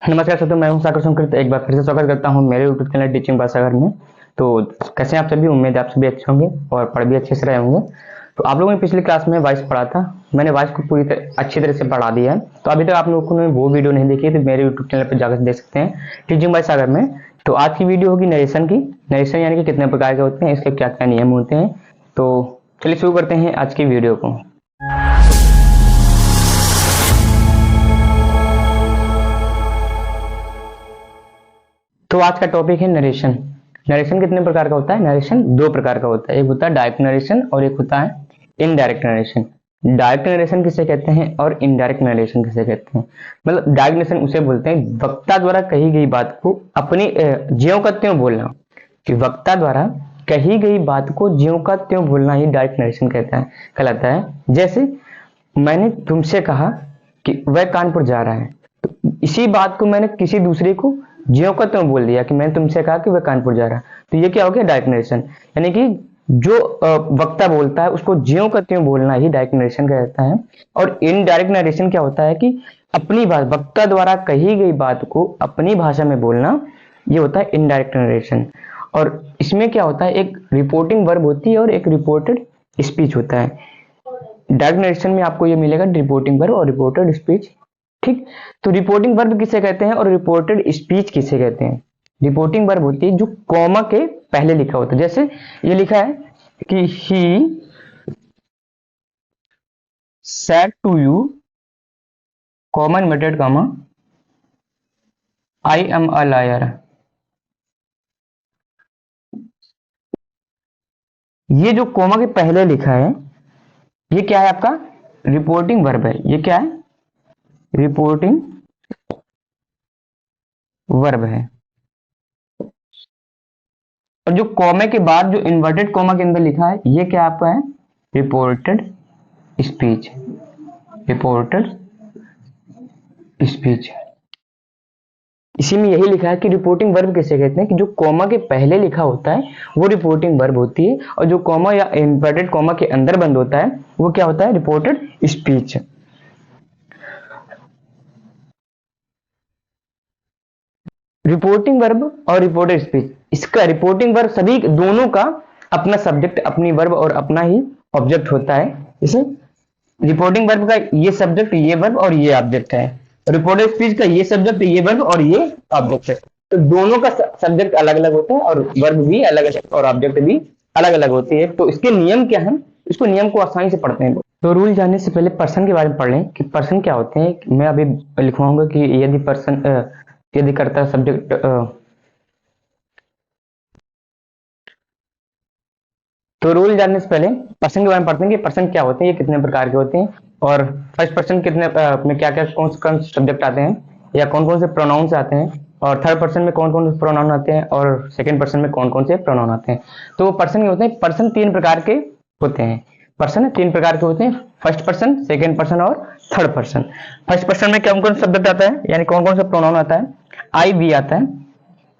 नमस्कार दोस्तों, मैं हूं सागर संकृत। एक बार फिर से स्वागत करता हूं मेरे यूट्यूब चैनल टीचिंग बाय सागर में। तो कैसे हैं आप सभी? उम्मीद है आप सभी अच्छे होंगे और पढ़ भी अच्छे से रहे होंगे। तो आप लोगों ने पिछली क्लास में वॉइस पढ़ा था। मैंने वॉइस को अच्छी तरह से पढ़ा दिया है। तो अभी तक आप लोगों ने वो वीडियो नहीं देखी तो मेरे यूट्यूब चैनल पर जाकर देख सकते हैं, टीचिंग बाय सागर में। तो आज की वीडियो होगी नरेशन की। नरेशन यानी कि कितने प्रकार के होते हैं, इसके क्या क्या नियम होते हैं। तो चलिए शुरू करते हैं आज की वीडियो को। तो आज का टॉपिक है नरेशन। नरेशन कितने प्रकार का होता है? नरेशन दो प्रकार का होता है। एक होता है डायरेक्ट नरेशन और एक होता है इनडायरेक्ट नरेशन। डायरेक्ट नरेशन किसे कहते हैं और इनडायरेक्ट नरेशन किसे कहते हैं? मतलब डायरेक्ट नरेशन उसे बोलते हैं वक्ता द्वारा कही गई बात को अपनी ज्यों का त्यों बोलना। कि वक्ता द्वारा कही गई बात को ज्यों का त्यों बोलना ही डायरेक्ट नरेशन कहलाता है। जैसे मैंने तुमसे कहा कि वह कानपुर जा रहा है, तो इसी बात को मैंने किसी दूसरे को ज्यों का त्यों बोल दिया कि मैंने तुमसे कहा कि वह कानपुर जा रहा है। तो ये क्या हो गया? Direct narration. यानी कि जो वक्ता बोलता है उसको ज्यों का त्यों बोलना ही डायरेक्ट नरेशन कहता है। और इनडायरेक्ट नरेशन क्या होता है कि अपनी बात, वक्ता द्वारा कही गई बात को अपनी भाषा में बोलना, ये होता है इनडायरेक्ट नरेशन। और इसमें क्या होता है, एक रिपोर्टिंग वर्ब होती है और एक रिपोर्टेड स्पीच होता है। डायरेक्ट नरेशन में आपको ये मिलेगा रिपोर्टिंग वर्ब और रिपोर्टेड स्पीच। ठीक, तो रिपोर्टिंग वर्ब किसे कहते हैं और रिपोर्टेड स्पीच किसे कहते हैं? रिपोर्टिंग वर्ब होती है जो कॉमा के पहले लिखा होता है। जैसे ये लिखा है कि he said to you, comma inverted comma, I am a liar. ये जो कॉमा के पहले लिखा है ये क्या है? आपका रिपोर्टिंग वर्ब है। ये क्या है? रिपोर्टिंग वर्ब है। और जो कॉमे के बाद जो इन्वर्टेड कॉमा के अंदर लिखा है ये क्या आपका है? Reported speech. Reported speech. इसी में यही लिखा है कि रिपोर्टिंग वर्ब किसे कहते हैं कि जो कॉमा के पहले लिखा होता है वो रिपोर्टिंग वर्ब होती है, और जो कॉमा या इन्वर्टेड कॉमा के अंदर बंद होता है वो क्या होता है? Reported speech. रिपोर्टिंग वर्ब और रिपोर्टेड स्पीच, इसका रिपोर्टिंग वर्ब सभी दोनों का अपना सब्जेक्ट, अपनी वर्ब और अपना ही ऑब्जेक्ट होता है। जैसे रिपोर्टिंग वर्ब का ये सब्जेक्ट, ये वर्ब और ये ऑब्जेक्ट है। रिपोर्टेड स्पीच का ये सब्जेक्ट, ये वर्ब और ये ऑब्जेक्ट है। तो दोनों का सब्जेक्ट अलग अलग होता है और वर्ब भी अलग अलग और ऑब्जेक्ट भी अलग अलग होती है। तो इसके नियम क्या है, इसको नियम को आसानी से पढ़ते हैं। तो रूल जानने से पहले पर्सन के बारे में पढ़ लें कि पर्सन क्या होते हैं। मैं अभी लिखवाऊंगा कि यदि पर्सन, यदि करता सब्जेक्ट, तो रूल जानने से पहले पर्सन के बारे में पढ़ते हैं कि पर्सन क्या होते हैं, ये कितने प्रकार के होते हैं, और फर्स्ट पर्सन कितने में क्या क्या कौन कौन से सब्जेक्ट आते हैं या कौन कौन से प्रोनाउंस आते हैं, और थर्ड पर्सन में कौन कौन से प्रोनाउन आते हैं, और सेकंड पर्सन में कौन कौन से प्रोनाउन आते हैं। तो पर्सन के होते हैं, पर्सन तीन प्रकार के होते हैं। पर्सन तीन प्रकार के होते हैं, फर्स्ट पर्सन, सेकंड पर्सन और थर्ड पर्सन। फर्स्ट पर्सन में कौन कौन सा सब्जेक्ट आता है, यानी कौन कौन सा प्रोनाउन आता है? आई वी आता है।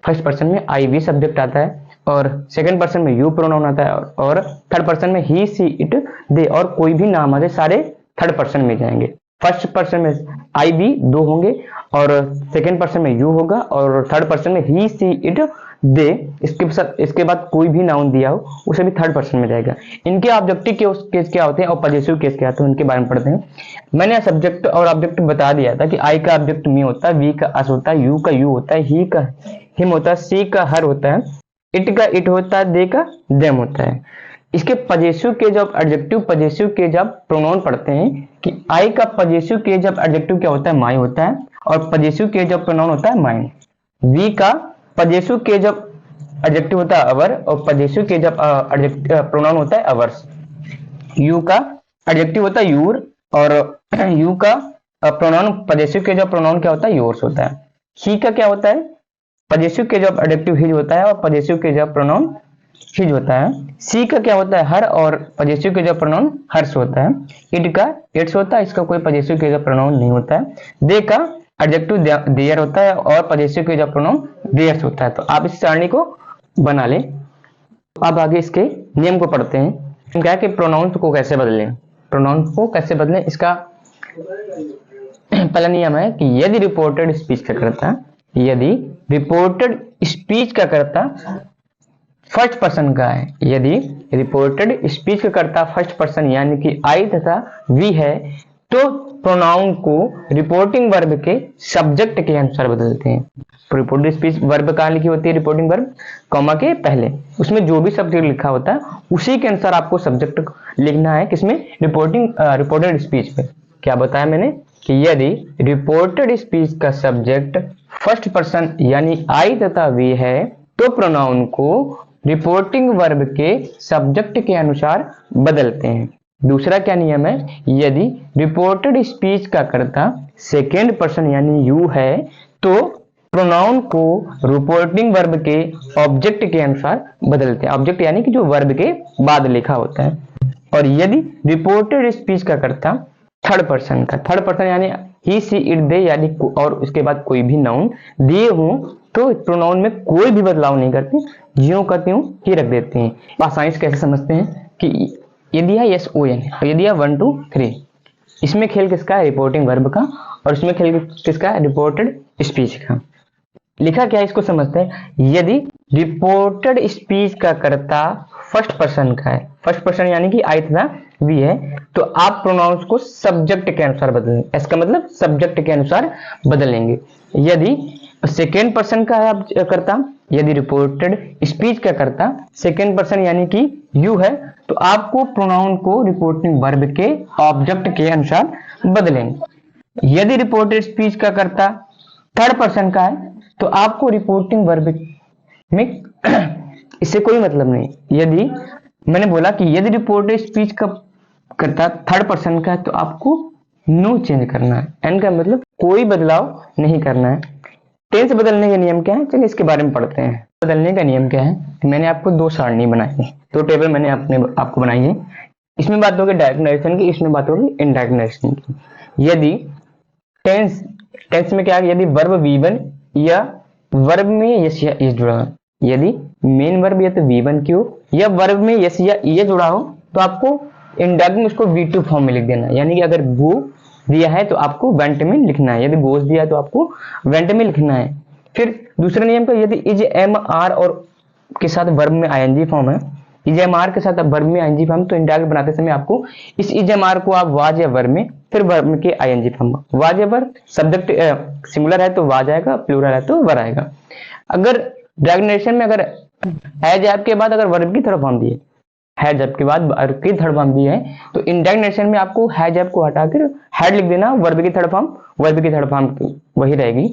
फर्स्ट पर्सन में आई वी सब्जेक्ट आता है, और सेकंड पर्सन में यू प्रोनाउन आता है, और थर्ड पर्सन में ही सी इट दे, और कोई भी नाम आते सारे थर्ड पर्सन में जाएंगे। फर्स्ट पर्सन में आई वी दो होंगे, और सेकंड पर्सन में यू होगा, और थर्ड पर्सन में ही सी इट दे। इसके बाद कोई भी नाउन दिया हो उसे भी थर्ड पर्सन में जाएगा। इनके ऑब्जेक्टिव केस क्या होते हैं और पॉजिटिव केस क्या होते हैं उनके बारे में पढ़ते हैं। मैंने सब्जेक्ट और ऑब्जेक्ट बता दिया था कि आई का ऑब्जेक्ट मी होता है, वी का अस होता है, यू का यू होता है, ही का हिम होता है, सी का हर होता है, इट का इट होता है, दे का देम होता है। इसके पजेसिव के जब एडजेक्टिव पजेसिव के जब प्रोनाउन पढ़ते हैं कि आई का पजेसिव के जब एडजेक्टिव क्या होता है? माई होता है, और पजेसिव के जब प्रोनाउन होता है माइन। वी का पजेसिव के जब एडजेक्टिव होता है अवर, और पजेसिव के जब प्रोनाउन होता है अवर्स। यू का एडजेक्टिव होता है यूर, और यू का प्रोनाउन पजेसिव के जब प्रोनाउन क्या होता है? योर्स होता है। ही का क्या होता है? पजेसिव के जब एडजेक्टिव हिज होता है, और पजेसिव के जब प्रोनाउन हिज होता है। सी का क्या होता है? हर, और पजेसिव के जब प्रोनाउन हर्ष होता है। इट का इट्स होता है, इसका कोई पजेसिव के जब प्रोनाउन नहीं होता है। दे का एडजेक्टिव देयर होता है, और पजेसिव के जब प्रोनाउन देयर्स होता है। तो आप इस सारणी को बना लें। अब आगे इसके नियम को पढ़ते हैं। क्या है कि प्रोनाउंस को कैसे बदलें, प्रोनाउंस को कैसे बदलें, इसका पहला नियम है कि यदि रिपोर्टेड स्पीच का कर्ता फर्स्ट पर्सन का है, यदि रिपोर्टेड स्पीच का कर्ता फर्स्ट पर्सन यानी कि आई तथा वी है, तो प्रोनाउन को रिपोर्टिंग वर्ब के सब्जेक्ट के अनुसार बदलते हैं। तो रिपोर्टेड स्पीच वर्ब कहाँ लिखी होती है? रिपोर्टिंग वर्ब कॉमा के पहले, उसमें जो भी सब्जेक्ट लिखा होता है उसी के अनुसार आपको सब्जेक्ट लिखना है। किसमें? रिपोर्टेड स्पीच में। क्या बताया मैंने कि यदि रिपोर्टेड स्पीच का सब्जेक्ट फर्स्ट पर्सन यानी आई तथा वी है, तो प्रोनाउन को रिपोर्टिंग वर्ब के सब्जेक्ट के अनुसार बदलते हैं। दूसरा क्या नियम है? यदि रिपोर्टेड स्पीच का कर्ता सेकेंड पर्सन यानी यू है, तो प्रोनाउन को रिपोर्टिंग वर्ब के ऑब्जेक्ट के अनुसार बदलते हैं। ऑब्जेक्ट यानी कि जो वर्ब के बाद लिखा होता है। और यदि रिपोर्टेड स्पीच का कर्ता थर्ड पर्सन यानी ही सी इट दे यानी और उसके बाद कोई भी नाउन दिए हों, तो प्रोनाउन में कोई भी बदलाव नहीं करते, ज्यों का त्यों ही रख देते हैं। आसानी से कैसे समझते हैं कि यदि है यस ओ एन, यदि है 1 2 3, इसमें खेल किसका है? रिपोर्टिंग वर्ब का, और इसमें खेल किसका है? रिपोर्टेड स्पीच का। लिखा क्या है इसको समझते हैं। यदि रिपोर्टेड स्पीच का कर्ता फर्स्ट पर्सन का है, फर्स्ट पर्सन यानी कि आई तथा वी है, तो आप प्रोनाउंस को सब्जेक्ट के अनुसार बदलेंगे। इसका मतलब सब्जेक्ट के अनुसार बदलेंगे। यदि सेकेंड पर्सन का है आप करता, यदि रिपोर्टेड स्पीच का करता सेकेंड पर्सन यानी कि यू है, तो आपको प्रोनाउन को रिपोर्टिंग वर्ब के ऑब्जेक्ट के अनुसार बदलेंगे। यदि रिपोर्टेड स्पीच का करता थर्ड पर्सन का है, तो आपको रिपोर्टिंग वर्ब में इससे कोई मतलब नहीं। यदि मैंने बोला कि यदि रिपोर्टेड स्पीच का करता थर्ड पर्सन का है, तो आपको नो चेंज करना है। एन का मतलब कोई बदलाव नहीं करना है। टेंस बदलने के नियम क्या है? चलिए इसके बारे में पढ़ते हैं। बदलने का नियम क्या है? मैंने आपको 2 सारणी बनाई है, 2 टेबल मैंने आपको बनाई है। इसमें बात होगी डायरेक्ट नरेशन की, इसमें बात होगी इनडायरेक्ट नरेशन की। यदि टेंस में क्या है? यदि वर्ब V1 या वर्ब में यस या इज जुड़ा हो, यदि मेन वर्ब या तो V1 की हो या वर्ब में यस या ई जुड़ा हो, तो आपको इनडायरेक्ट में उसको V2 फॉर्म में लिख देना है। यानी कि अगर गो दिया है तो आपको वेंट में लिखना है, यदि गोस दिया है तो आपको वेंट में लिखना है। फिर दूसरे नियम का, यदि इज एम आर और के साथ वर्ब में आईएनजी फॉर्म है, इज एम आर के साथ वर्ब में आईएनजी फॉर्म, तो इनडायरेक्ट बनाते समय आपको इस इज एम आर को आप वाज या वर्ब में, फिर वर्ब के आईएनजी फॉर्म, वाज या वर्ब, सब्जेक्ट सिंगुलर है तो वाज आएगा, प्लूरल है तो वर आएगा। अगर डायरेक्ट नरेशन में अगर हैज आपके बाद अगर वर्ब की थर्ड फॉर्म दी है, हैज आपके बाद वर्ब की थर्ड फॉर्म दी है, तो इनडायरेक्ट नरेशन में आपको हैज ऐप को हटाकर हैड लिख देना, वर्ब की थर्ड फॉर्म वही रहेगी।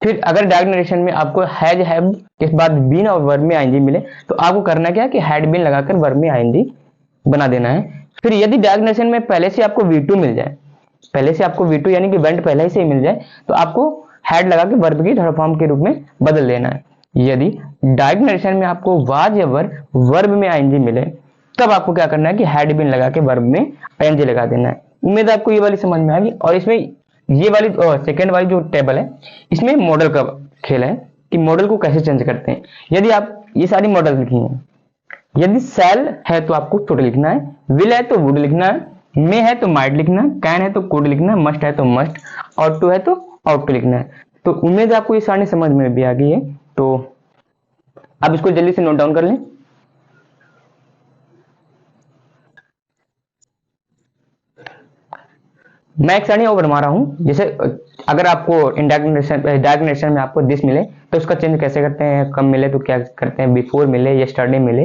फिर अगर डायरेक्ट नरेशन में आपको हैज हैव के बाद बीन और वर्ब में आईएनजी मिले, तो आपको करना क्या कि हैड बीन लगाकर वर्ब में आईएनजी बना देना है। फिर यदि डायरेक्ट नरेशन में पहले से आपको V2 मिल जाए, पहले से आपको V2 यानी कि वेंट पहले से ही मिल जाए, तो आपको हैड लगा के वर्ब की थर्ड फॉर्म के रूप में बदल देना है। यदि डायरेक्ट नरेशन में आपको वाज या वर्ब में आईएनजी मिले, तब आपको क्या करना है कि हैड बीन लगा के वर्ब में आईएनजी लगा देना है। उम्मीद है आपको ये वाली समझ में आ गई। और इसमें ये वाली सेकेंड वाली जो टेबल है, इसमें मॉडल का खेल है कि मॉडल को कैसे चेंज करते हैं। यदि आप ये सारी मॉडल लिखी हैं, यदि सेल है तो आपको टोटल लिखना है, विल है तो वुड लिखना है, मे है तो माइट लिखना है, कैन है तो कुड लिखना है, मस्ट है तो मस्ट, और टू है तो आउट टू लिखना है। तो उम्मीद है आपको ये सारी समझ में भी आ गई है। तो आप इसको जल्दी से नोट डाउन कर लें। मैं एक सारणी और बनवा रहा हूं। जैसे अगर आपको डायरेक्ट नरेशन में आपको दिस मिले तो उसका चेंज कैसे करते हैं, कब मिले तो क्या करते हैं, बिफोर मिले, यस्टरडे मिले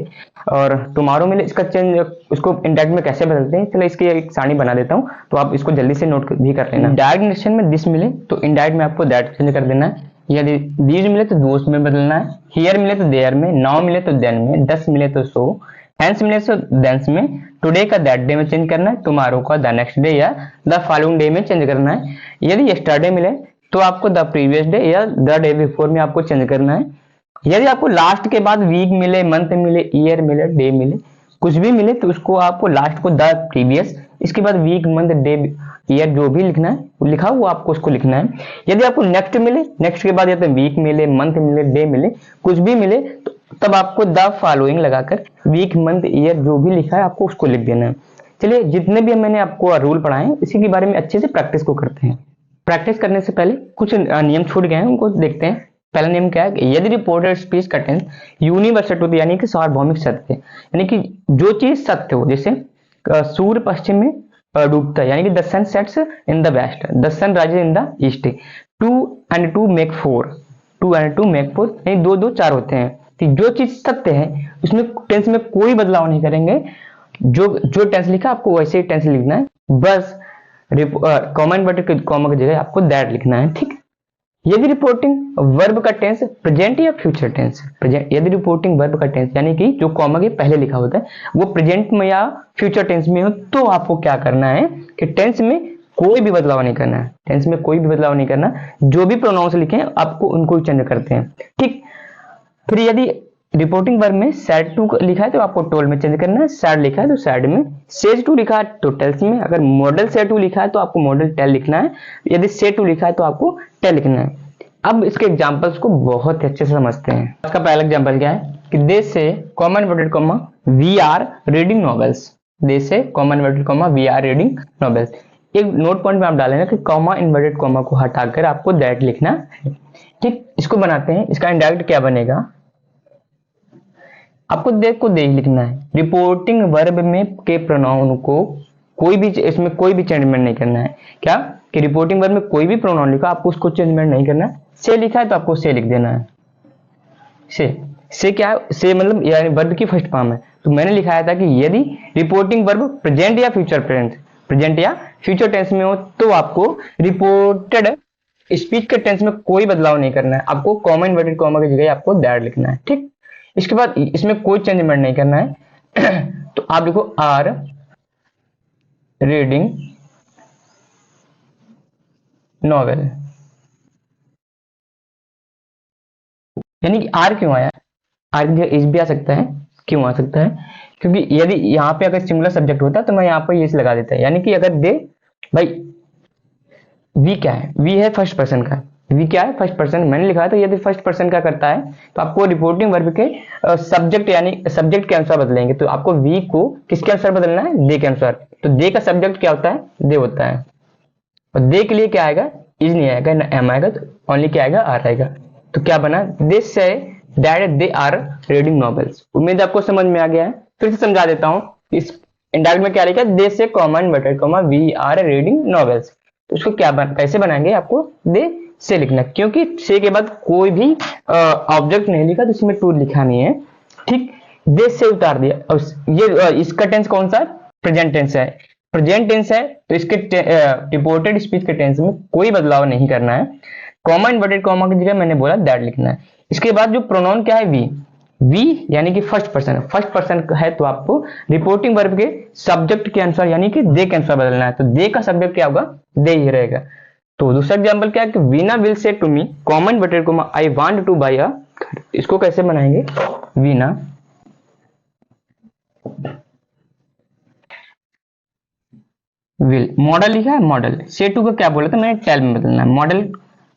और टुमारो मिले, इसका चेंज उसको इनडायरेक्ट में कैसे बदलते हैं। चलो इसकी एक सारणी बना देता हूं, तो आप इसको जल्दी से नोट भी कर लेना। डायरेक्ट नरेशन में दिस मिले तो इनडायरेक्ट में आपको दैट चेंज कर देना है। यदि दीज मिले तो दोस्त में बदलना है, हियर मिले तो देयर में, नाउ मिले तो देन में, दस मिले तो सो, हैंस मिले तो देंस में, टुडे का दैट डे में चेंज करना है, टुमारो का द नेक्स्ट डे या द फॉलोइंग डे में चेंज करना है। यदि यस्टरडे मिले तो आपको द प्रीवियस डे या द डे बिफोर में आपको चेंज करना है। यदि आपको लास्ट के बाद वीक मिले, मंथ मिले, ईयर मिले, डे मिले, कुछ भी मिले, तो उसको आपको लास्ट को द प्रीवियस, इसके बाद वीक, मंथ, डे, ईयर जो भी लिखना है वो लिखा वो आपको उसको लिखना है। यदि आपको नेक्स्ट मिले, नेक्स्ट के बाद या तो वीक मिले, मंथ मिले, डे मिले, कुछ भी मिले, तो तब आपको द फॉलोइंग लगाकर वीक, मंथ, ईयर जो भी लिखा है आपको उसको लिख देना है। चलिए जितने भी मैंने आपको रूल पढ़ाए हैं इसी के बारे में अच्छे से प्रैक्टिस को करते हैं। प्रैक्टिस करने से पहले कुछ नियम छूट गए हैं, उनको देखते हैं। पहला नियम क्या है कि यदि reported speech contains universal truth यानी कि सार्वभौमिक सत्य, यानी कि जो चीज सत्य हो, जैसे सूर्य पश्चिम में डूबता है, यानी कि the sun sets in the west, the sun rises in the east, 2 and 2 make 4, 2 and 2 make 4, यानी 2 2 4 होते हैं। तो जो चीज सत्य है उसमें टेंस में कोई बदलाव नहीं करेंगे, जो जो टेंस लिखा आपको वैसे ही टेंस लिखना है, बस कॉमा इन्वर्टेड कॉमा की जगह आपको दैट लिखना है, ठीक। यदि रिपोर्टिंग वर्ब का टेंस प्रेजेंट या फ्यूचर टेंस, यदि रिपोर्टिंग वर्ब का टेंस यानी कि जो कॉमा के पहले लिखा होता है वो प्रेजेंट में या फ्यूचर टेंस में हो, तो आपको क्या करना है कि टेंस में कोई भी बदलाव नहीं करना है, टेंस में कोई भी बदलाव नहीं करना, जो भी प्रोनाउंस लिखे हैं आपको उनको ही चेंज करते हैं, ठीक। फिर यदि रिपोर्टिंग वर्ब में सैड टू लिखा है तो आपको टोल में चेंज करना है, सैड लिखा है तो सैड में, सेज टू लिखा है तो टेल्स में, अगर मॉडल से टू लिखा है तो आपको मॉडल टेल लिखना है, यदि से टू लिखा है तो आपको टेल लिखना है। अब इसके एग्जांपल्स को बहुत अच्छे से समझते हैं। इसका पहला एग्जांपल क्या है कि they say comma inverted comma we are reading novels, they say comma inverted comma we are reading novels. एक नोट पॉइंट में आप डालेंगे कि कॉमा इन्वर्टेड कॉमा को हटाकर आपको दैट लिखना है, ठीक। इसको बनाते हैं, इसका इंडायरेक्ट क्या बनेगा, आपको देख को दे लिखना है। रिपोर्टिंग वर्ब में के प्रोनाउन को कोई भी इसमें कोई भी चेंजमेंट नहीं करना है, क्या कि रिपोर्टिंग वर्ब में कोई भी प्रोनाउन लिखा आपको उसको चेंजमेंट नहीं करना है, से लिखा है तो आपको से लिख देना है। से क्या है, से मतलब यानी वर्ब की फर्स्ट फॉर्म है, तो मैंने लिखाया था कि यदि रिपोर्टिंग वर्ब प्रेजेंट या फ्यूचर टेंस, प्रेजेंट या फ्यूचर टेंस में हो तो आपको रिपोर्टेड स्पीच के टेंस में कोई बदलाव नहीं करना है, आपको कॉमा इन्वर्टेड कॉमा की जगह आपको दैट लिखना है, ठीक। इसके बाद इसमें कोई चेंजमेंट नहीं करना है तो आप लिखो आर रीडिंग नॉवेल, यानी कि आर क्यों आया, आर की जगह इस भी आ सकता है, क्यों आ सकता है, क्योंकि यदि यहाँ पे अगर सिंगुलर सब्जेक्ट होता तो मैं यहाँ पर ये लगा देता है, यानी कि अगर दे भाई वी क्या है, वी है फर्स्ट पर्सन का, वी क्या है फर्स्ट पर्सन, मैंने लिखा है तो यदि फर्स्ट पर्सन का करता है तो आपको रिपोर्टिंग वर्ब के सब्जेक्ट यानी सब्जेक्ट के अनुसार बदलेंगे, तो आपको वी को किसके अनुसार बदलना है, दे के अनुसार, तो दे का सब्जेक्ट क्या होता है, दे होता है, और दे के लिए क्या आएगा, इज नहीं आएगा ना एम आएगा, तो ओनली क्या आएगा, आर आएगा। तो क्या बना, this say that they are reading novels. उम्मीद आपको समझ में आ गया है, फिर से समझा देता हूं। इस इंडायरेक्ट में क्या लिखा है, they say comma inverted comma we are reading novels, तो उसको क्या कैसे बनाएंगे, आपको दे से लिखना, क्योंकि से के बाद कोई भी ऑब्जेक्ट नहीं लिखा तो इसमें टू लिखा नहीं है, ठीक। दे से उतार दिया, और ये इसका टेंस कौन सा, प्रेजेंट टेंस है, प्रेजेंट टेंस है तो इसके रिपोर्टेड स्पीच के टेंस में कोई बदलाव नहीं करना है, कॉमा इन्वर्टेड कॉमा की जगह मैंने बोला दैट लिखना है। इसके बाद जो प्रोनाउन क्या है, वी, वी यानी कि फर्स्ट पर्सन है, फर्स्ट पर्सन है तो आपको रिपोर्टिंग वर्ब के सब्जेक्ट के अनुसार यानी कि दे के अनुसार बदलना है, तो दे का सब्जेक्ट क्या होगा, दे ही रहेगा। तो दूसरा एग्जांपल क्या है कि Veena will say to me comma inverted comma I want to buy a, इसको कैसे बनाएंगे, वीना विल, मॉडल लिखा है मॉडल, से टू का क्या बोला था मैंने, टेल में बदलना है, मॉडल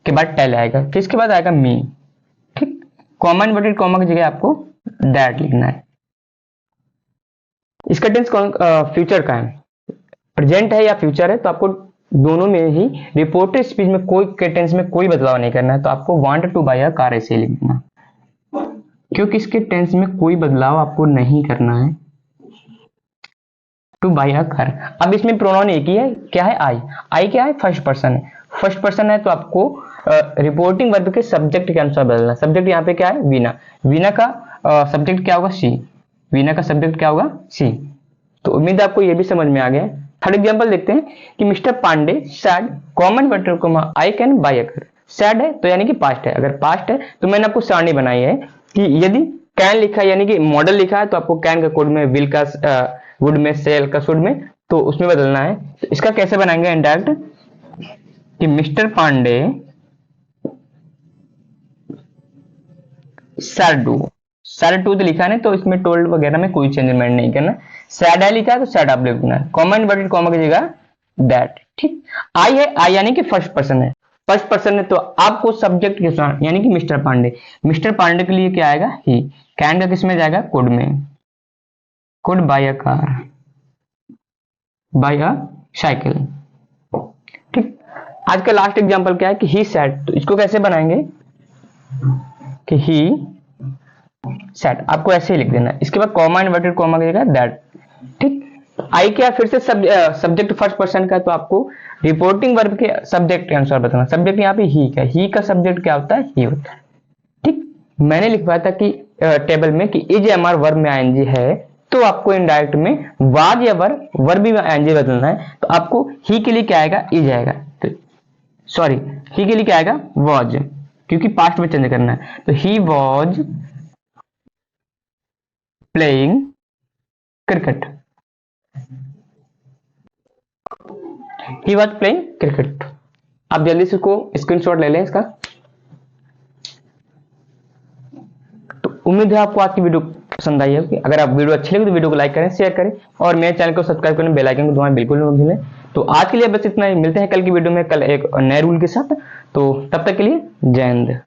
के बाद टेल आएगा, फिर इसके बाद आएगा मी, ठीक। कॉमा इन्वर्टेड कॉमा की जगह आपको दैट लिखना है। इसका टेंस कौन फ्यूचर का है, प्रेजेंट है या फ्यूचर है, तो आपको दोनों में ही रिपोर्टेड स्पीच में कोई के टेंस में कोई बदलाव नहीं करना है, तो आपको want to buy a car ऐसे लिखना, क्योंकि इसके टेंस में कोई बदलाव आपको नहीं करना है, टू बाय अ कार। अब इसमें प्रोनाउन एक ही है, क्या है, आई, आई क्या है, फर्स्ट पर्सन है, फर्स्ट पर्सन है तो आपको रिपोर्टिंग वर्ब के सब्जेक्ट के अनुसार बदलना, सब्जेक्ट यहाँ पे क्या है, वीना, वीना का सब्जेक्ट क्या होगा, सी, वीना का सब्जेक्ट क्या होगा, सी। तो उम्मीद है आपको ये भी समझ में आ गया। थर्ड एग्जांपल देखते हैं कि मिस्टर पांडे सैड कॉमन वर्टर comma I can buy a car, said है तो यानी कि पास्ट है, अगर पास्ट है तो मैंने आपको सारणी बनाई है कि यदि कैन लिखा है यानी कि मॉडल लिखा है तो आपको कैन का कोड में, विल का वुड में, सेल का शुड में, तो उसमें बदलना है। तो इसका कैसे बनाएंगे इंडायरेक्ट कि mister Pandey said do, said to तो लिखा है तो इसमें टोल्ड वगैरह में कोई चेंजमेंट नहीं करना, सैड है लिखा है तो सैड आप लिखना है, कॉमा इन्वर्टेड कॉमा की जगह दैट, ठीक। आई है, आई यानी कि फर्स्ट पर्सन है, फर्स्ट पर्सन है तो आपको सब्जेक्ट के साथ यानी कि मिस्टर पांडे, मिस्टर पांडे के लिए क्या आएगा, ही, कैन का किस में जाएगा, कुड में, could buy a car, buy a cycle, ठीक। आज का लास्ट एग्जांपल क्या है कि ही सेड, तो इसको कैसे बनाएंगे कि ही सेड, आपको ऐसे ही लिख देना है, इसके बाद कॉमा इन्वर्टेड कॉमा की जगह दैट। ठीक, आई क्या फिर से सब्जेक्ट फर्स्ट पर्सन का, तो आपको रिपोर्टिंग वर्ब के सब्जेक्ट के अनुसार बताना। सब्जेक्ट यहाँ पे ही का, ही का सब्जेक्ट क्या होता है, ही होता है। ठीक, मैंने लिखवाया था कि टेबल में कि इज एमआर वर्ब में आईएनजी है, तो आपको इनडायरेक्ट में वाज या वर्ब भी आईएनजी बदलना है, तो आपको ही के लिए क्या आएगा, इज आएगा, तो सॉरी ही के लिए क्या आएगा, वाज, क्योंकि पास्ट में चेंज करना है। तो he was playing cricket, he was playing cricket. आप जल्दी से इसको स्क्रीनशॉट ले लें इसका। तो उम्मीद है आपको आज की वीडियो पसंद आई होगी। अगर आप वीडियो अच्छी लगी तो वीडियो को लाइक करें, शेयर करें और मेरे चैनल को सब्सक्राइब करें, बेल आइकन को दबाएं बिल्कुल ना भूलें। तो आज के लिए बस इतना ही, मिलते हैं कल की वीडियो में, कल एक नए रूल के साथ। तो तब तक के लिए जय हिंद।